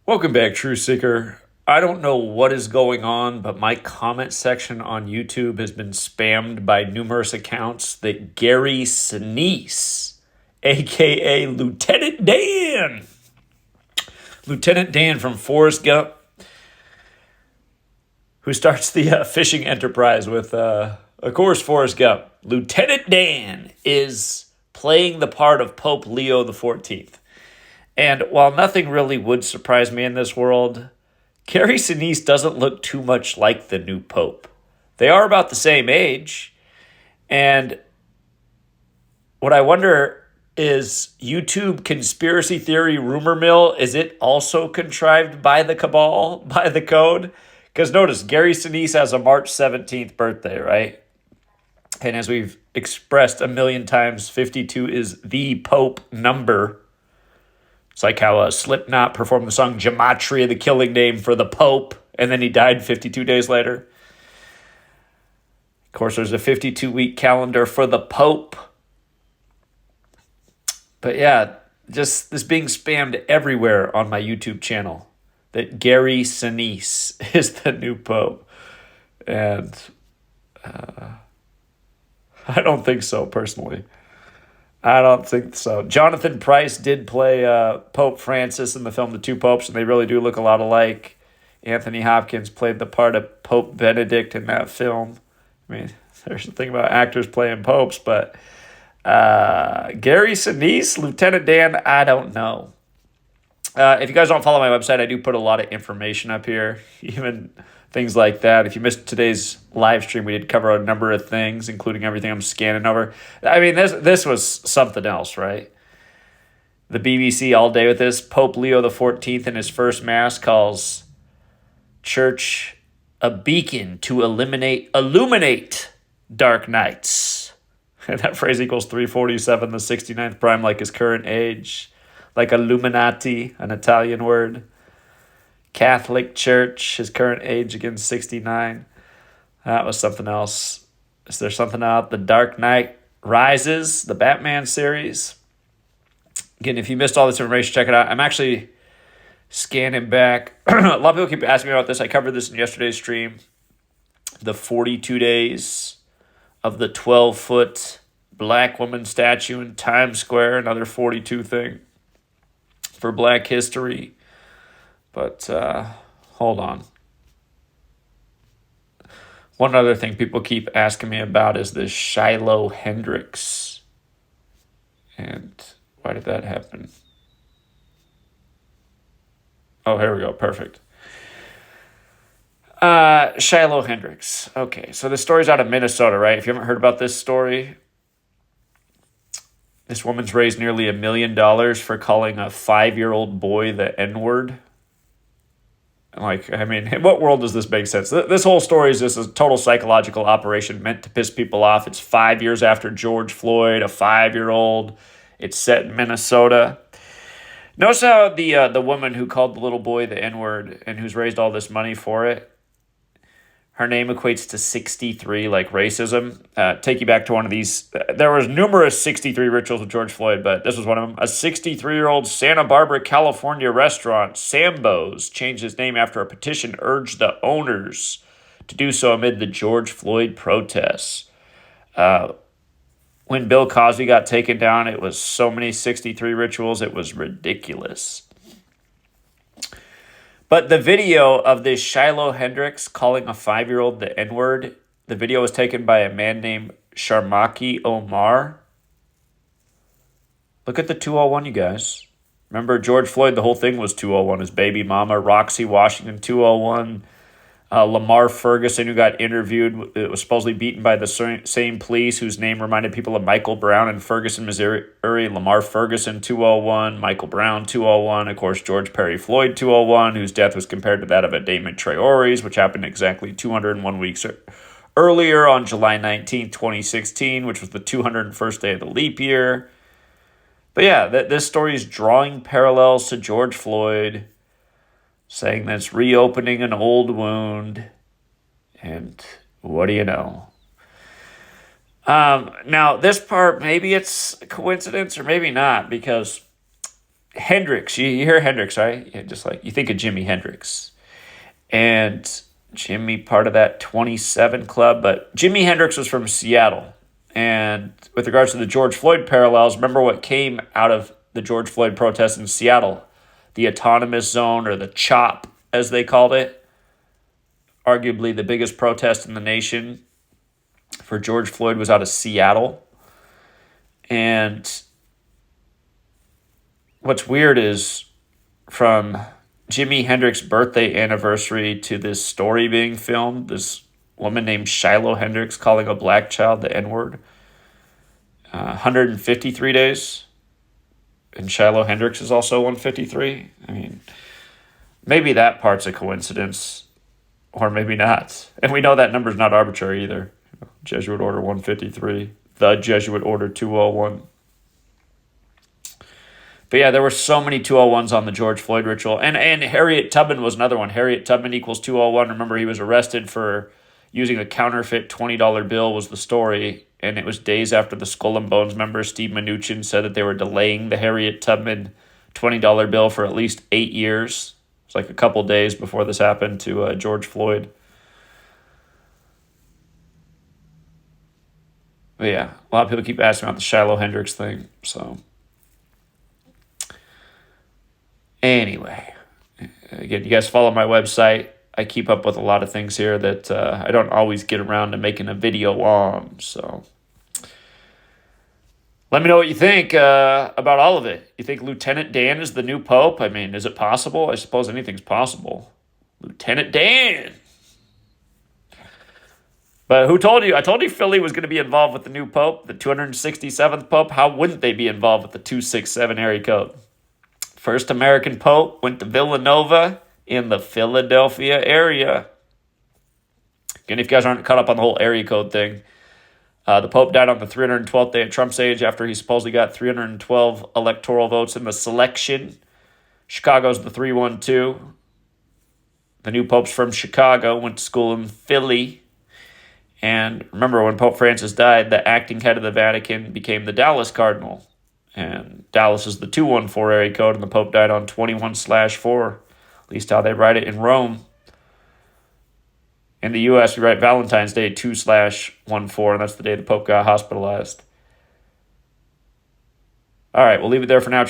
Welcome back, True Seeker. I don't know what is going on, but my comment section on YouTube has been spammed by numerous accounts that Gary Sinise, aka Lieutenant Dan from Forrest Gump, who starts the fishing enterprise with, of course, Forrest Gump. Lieutenant Dan is playing the part of Pope Leo XIV. And while nothing really would surprise me in this world, Gary Sinise doesn't look too much like the new pope. They are about the same age. And what I wonder is YouTube conspiracy theory rumor mill, is it also contrived by the cabal, by the code? Because notice, Gary Sinise has a March 17th birthday, right? And as we've expressed a million times, 52 is the Pope number. It's like how Slipknot performed the song Gematria, the killing name for the Pope, and then he died 52 days later. Of course, there's a 52-week calendar for the Pope. But yeah, just this being spammed everywhere on my YouTube channel, that Gary Sinise is the new Pope. And I don't think so, personally. I don't think so. Jonathan Pryce did play Pope Francis in the film The Two Popes, and they really do look a lot alike. Anthony Hopkins played the part of Pope Benedict in that film. I mean, there's the thing about actors playing popes, but Gary Sinise, Lieutenant Dan, I don't know. If you guys don't follow my website, I do put a lot of information up here, even things like that. If you missed today's live stream, we did cover a number of things, including everything I'm scanning over. I mean, this was something else, right? The BBC all day with this. Pope Leo XIV in his first mass calls church a beacon to illuminate dark nights. And that phrase equals 347, the 69th prime, like his current age. Like Illuminati, an Italian word. Catholic Church, his current age, again, 69. That was something else. Is there something out? The Dark Knight Rises, the Batman series. Again, if you missed all this information, check it out. I'm actually scanning back. A lot of people keep asking me about this. I covered this in yesterday's stream. The 42 days of the 12-foot black woman statue in Times Square, another 42 thing for Black history. But hold on. One other thing people keep asking me about is this Shiloh Hendrix. And why did that happen? Oh, here we go. Perfect. Shiloh Hendrix. Okay, so the story's out of Minnesota, right? If you haven't heard about this story, this woman's raised nearly $1 million for calling a 5-year-old boy the N-word. Like, I mean, in what world does this make sense? This whole story is just a total psychological operation meant to piss people off. It's 5 years after George Floyd, a 5-year-old. It's set in Minnesota. Notice how the woman who called the little boy the N-word and who's raised all this money for it, her name equates to 63, like racism. Take you back to one of these. There was numerous 63 rituals with George Floyd, but this was one of them. A 63-year-old Santa Barbara, California restaurant, Sambo's, changed its name after a petition urged the owners to do so amid the George Floyd protests. When Bill Cosby got taken down, it was so many 63 rituals, it was ridiculous. But the video of this Shiloh Hendrix calling a 5-year-old the N-word, the video was taken by a man named Sharmaki Omar. Look at the 201, you guys. Remember George Floyd, the whole thing was 201. His baby mama, Roxy Washington, 201. Lamar Ferguson, who got interviewed, was supposedly beaten by the same police whose name reminded people of Michael Brown in Ferguson, Missouri. Lamar Ferguson, 201. Michael Brown, 201. Of course, George Perry Floyd, 201, whose death was compared to that of a Damon Traore's, which happened exactly 201 weeks earlier on July 19, 2016, which was the 201st day of the leap year. But yeah, this story is drawing parallels to George Floyd, saying that it's reopening an old wound, and what do you know? Now, this part, maybe it's a coincidence or maybe not, because Hendrix, you hear Hendrix, right? Yeah, just like you think of Jimi Hendrix. And Jimi, part of that 27 club, but Jimi Hendrix was from Seattle. And with regards to the George Floyd parallels, remember what came out of the George Floyd protests in Seattle? The autonomous zone, or the CHOP, as they called it. Arguably the biggest protest in the nation for George Floyd was out of Seattle. And what's weird is from Jimi Hendrix's birthday anniversary to this story being filmed, this woman named Shiloh Hendrix calling a black child the N-word, 153 days. And Shiloh Hendrix is also 153. I mean, maybe that part's a coincidence, or maybe not. And we know that number's not arbitrary either. Jesuit Order 153, the Jesuit Order 201. But yeah, there were so many 201s on the George Floyd ritual. And Harriet Tubman was another one. Harriet Tubman equals 201. Remember, he was arrested for using a counterfeit $20 bill was the story. And it was days after the Skull and Bones member Steve Mnuchin said that they were delaying the Harriet Tubman $20 bill for at least 8 years. It's like a couple days before this happened to George Floyd. But yeah, a lot of people keep asking about the Shiloh Hendrix thing. So anyway, again, you guys follow my website. I keep up with a lot of things here that I don't always get around to making a video on. So let me know what you think about all of it. You think Lieutenant Dan is the new pope? I mean, is it possible? I suppose anything's possible. Lieutenant Dan. But who told you? I told you Philly was going to be involved with the new pope, the 267th pope. How wouldn't they be involved with the 267 area code? First American pope went to Villanova in the Philadelphia area. Again, if you guys aren't caught up on the whole area code thing, the Pope died on the 312th day of Trump's age after he supposedly got 312 electoral votes in the selection. Chicago's the 312. The new Pope's from Chicago, went to school in Philly. And remember, when Pope Francis died, the acting head of the Vatican became the Dallas Cardinal. And Dallas is the 214 area code, and the Pope died on 21/4. At least how they write it in Rome. In the U.S., we write Valentine's Day 2/14, and that's the day the Pope got hospitalized. All right, we'll leave it there for now.